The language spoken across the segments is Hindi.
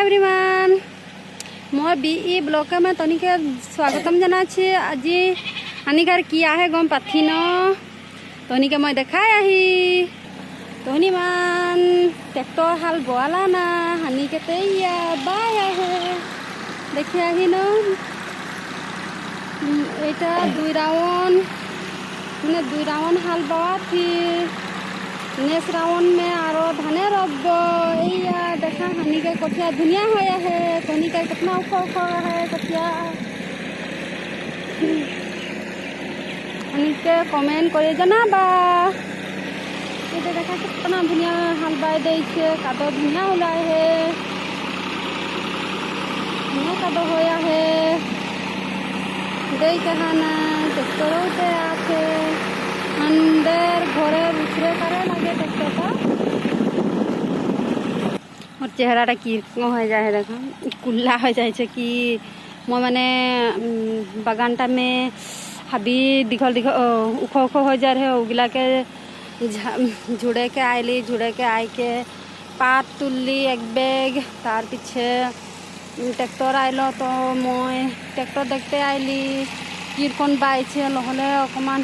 एवरीवन मैं BE ब्लॉग में तनिके स्वागतम जाना आज हानिकार किया है गम पाथी न तनिके मैं देखाय आही तहनी मान ट्रैक्टर हाल बोला ना हानि के बाय है देखे आही न एटा दुई राउंड मैंने दुई राउंड हाल बावा थी नेक्स्ट राउंड में आरो धाने रब देखा हानि के कठिया धुनिया होया है तहनी का कितना उखा है कठिया हानि के कमेंट करे जनाबा ये देखा कितना धुनिया हाल बाय दे कादो धुनिया ओलाय है धुनिया कादो होया है दे कहाना ट्रैक्टरों से आके अंदर घरे उछरे करे लगे ट्रैक्टर का और चेहरा की हो जाए देखा कुल्ला हो जाए कि मैं माने बागानटा में हाबी दीघल दीघल उख उख हो जाए रहे उगला के झुड़े के आयली झुड़े के आय के पात तुलली एक बेग तार पीछे ट्रैक्टर आयल तो मैं ट्रैक्टर देखते आयली कीरकन बाइछे নহলে অকমান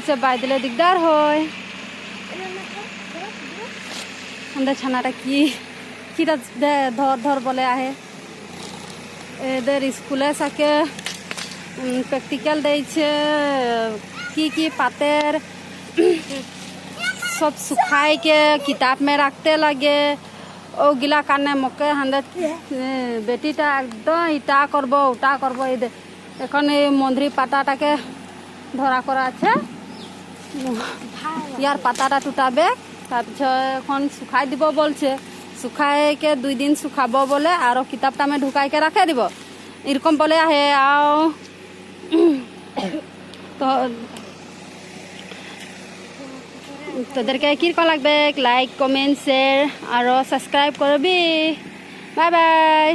से बाय दिले दिगदार হয় अंदर छानाटा की धर धर बोले आहे एदर स्कूले साके प्रैक्टिकल देइछे की पातेर सब सुखाई के किताब में रखते लगे ओ गिला काने मके हांदे बेटीटा एकदम इटा करबो उटा करबो এখন এই মন্দির পাতাটাকে ধরা করা আছে ইয়ার পাতাটা টুটাবে তারপর এখন শুকাই দিব বলছে শুকাইকে 2 দিন শুকাবো বলে আর কিতাবটা আমি ঢুকাইকে রাখে দিব এরকম বলে আহে আও তো তোদেরকে কিরকম লাগবে লাইক কমেন্ট শেয়ার আর সাবস্ক্রাইব করবি বাই বাই।